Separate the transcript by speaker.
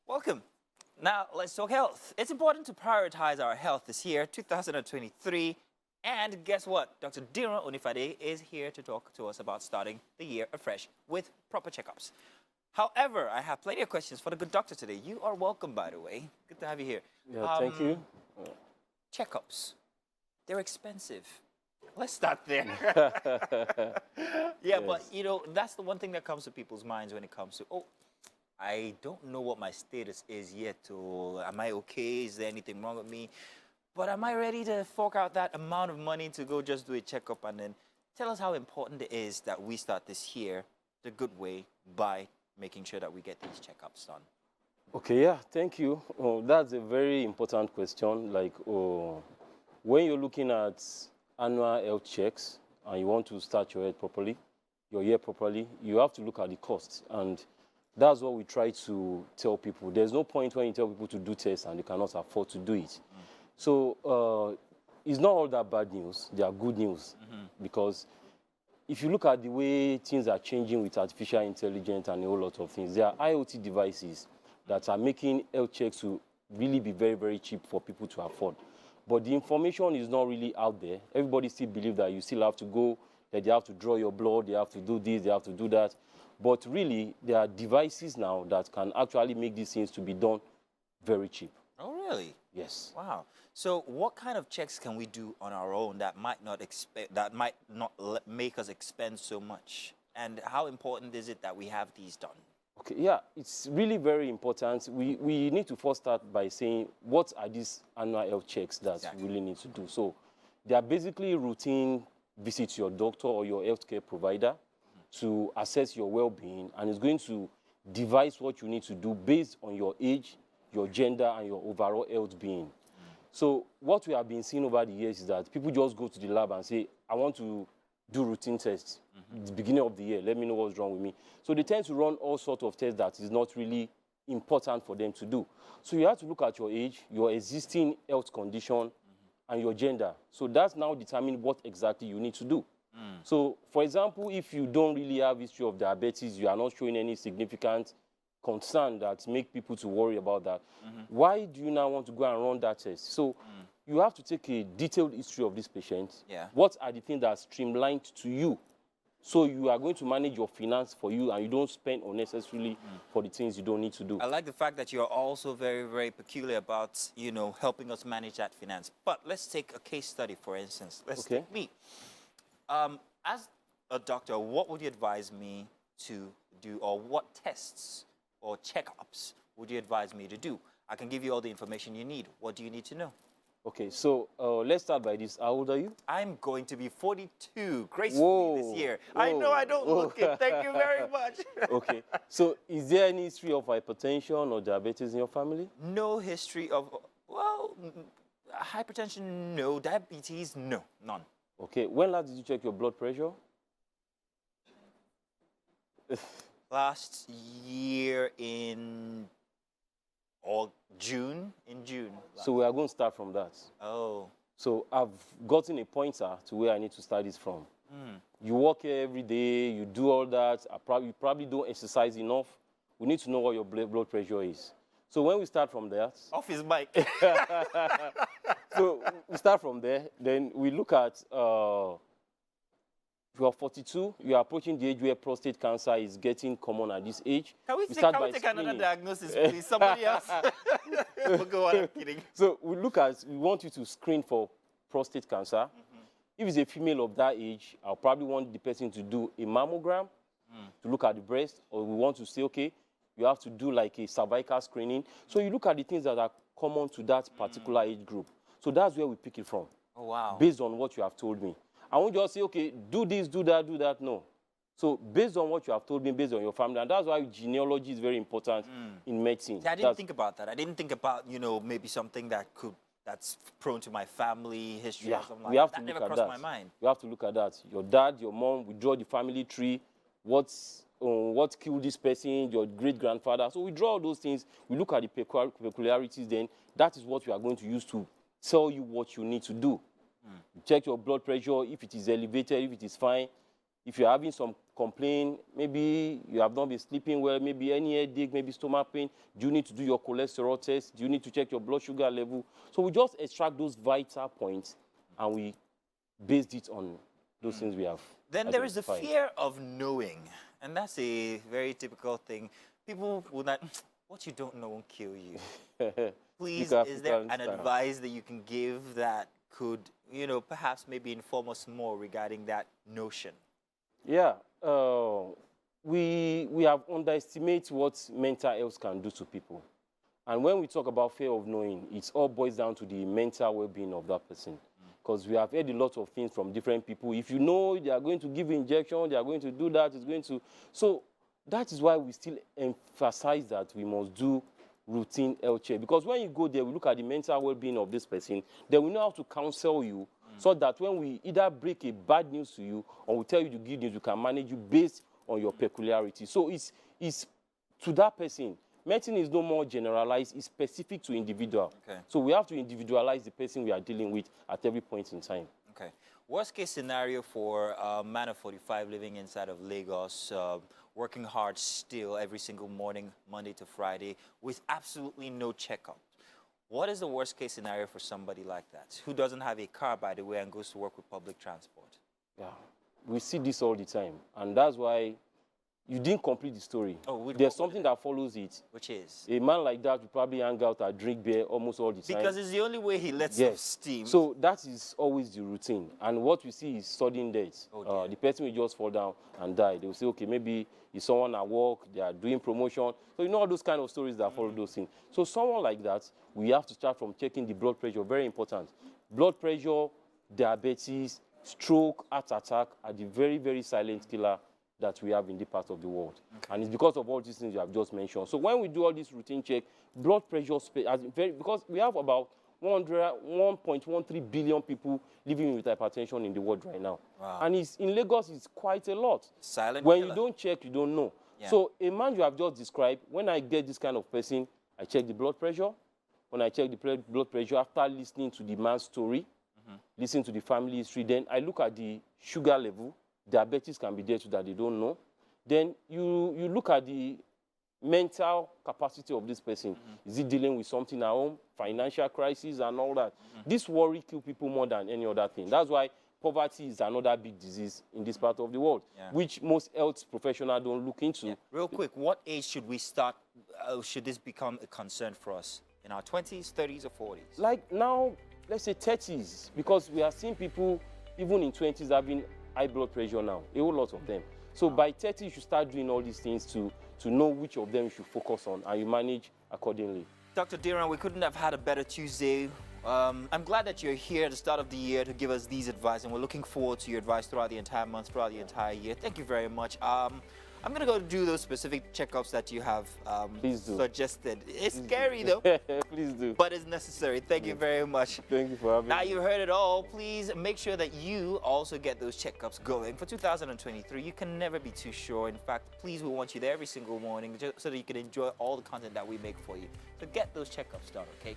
Speaker 1: Welcome. Now, let's talk health. It's important to prioritize our health this year, 2023. And guess what? Dr. Diran Onifade is here to talk to us about starting the year afresh with proper checkups. However, I have plenty of questions for the good doctor today. You are welcome, by the way. Good to have you here.
Speaker 2: Yeah, thank you.
Speaker 1: Checkups. They're expensive. Let's start there. Yeah, but, you know, that's the one thing that comes to people's minds when it comes to, oh, I don't know what my status is yet, or am I okay? Is there anything wrong with me? But am I ready to fork out that amount of money to go just do a checkup? And then tell us how important it is that we start this year the good way by making sure that we get these checkups done.
Speaker 2: Okay, yeah, thank you. That's a very important question. Like, when you're looking at annual health checks and you want to start your year properly, you have to look at the costs. And that's what we try to tell people. There's no point when you tell people to do tests and they cannot afford to do it. So it's not all that bad news. They are good news because if you look at the way things are changing with artificial intelligence and a whole lot of things, there are IoT devices that are making health checks to really be very, very cheap for people to afford. But the information is not really out there. Everybody still believes that you still have to go, that they have to draw your blood, they have to do this, they have to do that. But really, there are devices now that can actually make these things to be done very cheap.
Speaker 1: Oh, really?
Speaker 2: Yes.
Speaker 1: Wow. So what kind of checks can we do on our own that might not make us expend so much? And how important is it that we have these done?
Speaker 2: Okay, yeah, it's really very important. We need to first start by saying, what are these annual health checks that we really need to do? So they are basically routine visits to your doctor or your healthcare provider to assess your well-being, and it's going to devise what you need to do based on your age, your gender, and your overall health being. So what we have been seeing over the years is that people just go to the lab and say, I want to do routine tests. It's the beginning of the year, let me know what's wrong with me. So they tend to run all sorts of tests that is not really important for them to do. So you have to look at your age, your existing health condition, and your gender. So that's now determine what exactly you need to do. So, for example, if you don't really have history of diabetes, you are not showing any significant concern that make people to worry about that, why do you now want to go and run that test? So you have to take a detailed history of this patient.
Speaker 1: Yeah.
Speaker 2: What are the things that are streamlined to you? So you are going to manage your finance for you and you don't spend unnecessarily for the things you don't need to do.
Speaker 1: I like the fact that you're also very, very peculiar about, you know, helping us manage that finance. But let's take a case study, for instance. Let's take me. As a doctor, what would you advise me to do, or what tests or checkups would you advise me to do? I can give you all the information you need. What do you need to know?
Speaker 2: Okay, so let's start by this. How old are you?
Speaker 1: I'm going to be 42 gracefully this year. Whoa. I know I don't look it. Thank you very much.
Speaker 2: Okay, so is there any history of hypertension or diabetes in your family?
Speaker 1: No history of, well, hypertension, no. Diabetes, no, none.
Speaker 2: Okay, when last did you check your blood pressure?
Speaker 1: Last year in June.
Speaker 2: So we are going to start from that.
Speaker 1: Oh.
Speaker 2: So I've gotten a pointer to where I need to start this from. You work here every day, you do all that. You probably don't exercise enough. We need to know what your blood pressure is. So when we start from there...
Speaker 1: Off his mic.
Speaker 2: So we start from there. Then we look at... you are 42, you are approaching the age where prostate cancer is getting common at this age.
Speaker 1: Can we take another diagnosis, please? Somebody else. We'll go on, I'm kidding.
Speaker 2: So we want you to screen for prostate cancer. If it's a female of that age, I'll probably want the person to do a mammogram to look at the breast, or we want to say, okay, you have to do like a cervical screening. So you look at the things that are common to that particular age group. So that's where we pick it from.
Speaker 1: Oh, wow.
Speaker 2: Based on what you have told me. I won't just say, okay, do this, do that, no. So based on what you have told me, based on your family, and that's why genealogy is very important in medicine.
Speaker 1: Yeah, I didn't think about that. I didn't think about, you know, maybe something that's prone to my family history or something like that. That never crossed my mind.
Speaker 2: You have to look at that. Your dad, your mom, we draw the family tree. What killed this person, your great-grandfather. So we draw all those things. We look at the peculiarities then. That is what we are going to use to tell you what you need to do. You check your blood pressure. If it is elevated, if it is fine, If you're having some complaint, maybe you have not been sleeping well, maybe any headache, maybe stomach pain, do you need to do your cholesterol test? Do you need to check your blood sugar level? So we just extract those vital points and we based it on those things we have.
Speaker 1: Then there is the
Speaker 2: identified.
Speaker 1: fear of knowing, and that's a very typical thing. People will not, what you don't know won't kill you. Please, is there an advice that you can give that could, you know, perhaps maybe inform us more regarding that notion?
Speaker 2: Yeah, we have underestimated what mental health can do to people. And when we talk about fear of knowing, it all boils down to the mental well-being of that person. Because we have heard a lot of things from different people. If you know they are going to give injection, they are going to do that, it's going to... So that is why we still emphasize that we must do routine health check. Because when you go there, we look at the mental well-being of this person, then we know how to counsel you so that when we either break a bad news to you or we tell you the good news, we can manage you based on your peculiarity. So it's to that person. Medicine is no more generalized, it's specific to individual.
Speaker 1: Okay.
Speaker 2: So we have to individualize the person we are dealing with at every point in time.
Speaker 1: Okay. Worst case scenario for a man of 45 living inside of Lagos, working hard still every single morning, Monday to Friday, with absolutely no checkup. What is the worst case scenario for somebody like that, who doesn't have a car, by the way, and goes to work with public transport?
Speaker 2: Yeah, we see this all the time. And that's why you didn't complete the story.
Speaker 1: Oh,
Speaker 2: there's something that follows it.
Speaker 1: Which is?
Speaker 2: A man like that will probably hang out and drink beer almost all the time.
Speaker 1: Because it's the only way he lets off steam.
Speaker 2: So that is always the routine. And what we see is sudden death.
Speaker 1: Oh,
Speaker 2: the person will just fall down and die. They will say, okay, maybe it's someone at work, they are doing promotion. So you know all those kind of stories that follow those things. So someone like that, we have to start from checking the blood pressure, very important. Blood pressure, diabetes, stroke, heart attack are the very, very silent killer that we have in the part of the world. Okay. And it's because of all these things you have just mentioned. So when we do all this routine check, blood pressure, because we have about 1.13 billion people living with hypertension in the world right now.
Speaker 1: Wow.
Speaker 2: And in Lagos, it's quite a lot.
Speaker 1: Silent
Speaker 2: when
Speaker 1: killer.
Speaker 2: You don't check, you don't know.
Speaker 1: Yeah.
Speaker 2: So a man you have just described, when I get this kind of person, I check the blood pressure. When I check the blood pressure, after listening to the man's story, listening to the family history, then I look at the sugar level. Diabetes can be there too that they don't know. Then you look at the mental capacity of this person. Is he dealing with something at home, financial crisis and all that? This worry kills people more than any other thing. That's why poverty is another big disease in this part of the world, which most health professionals don't look into.
Speaker 1: Yeah. Real quick, what age should we start, should this become a concern for us? In our 20s, 30s, or 40s?
Speaker 2: Like now, let's say 30s, because we are seeing people even in 20s having high blood pressure now, a whole lot of them. So by 30, you should start doing all these things to know which of them you should focus on, and you manage accordingly.
Speaker 1: Dr. Diran, we couldn't have had a better Tuesday. I'm glad that you're here at the start of the year to give us these advice, and we're looking forward to your advice throughout the entire month, throughout the entire year. Thank you very much. I'm going to go do those specific checkups that you have suggested. It's scary, though.
Speaker 2: Please do.
Speaker 1: But it's necessary. Thank you very much.
Speaker 2: Thank you for having me.
Speaker 1: Now you heard it all. Please make sure that you also get those checkups going. For 2023, you can never be too sure. In fact, please, we want you there every single morning just so that you can enjoy all the content that we make for you. So get those checkups done, okay?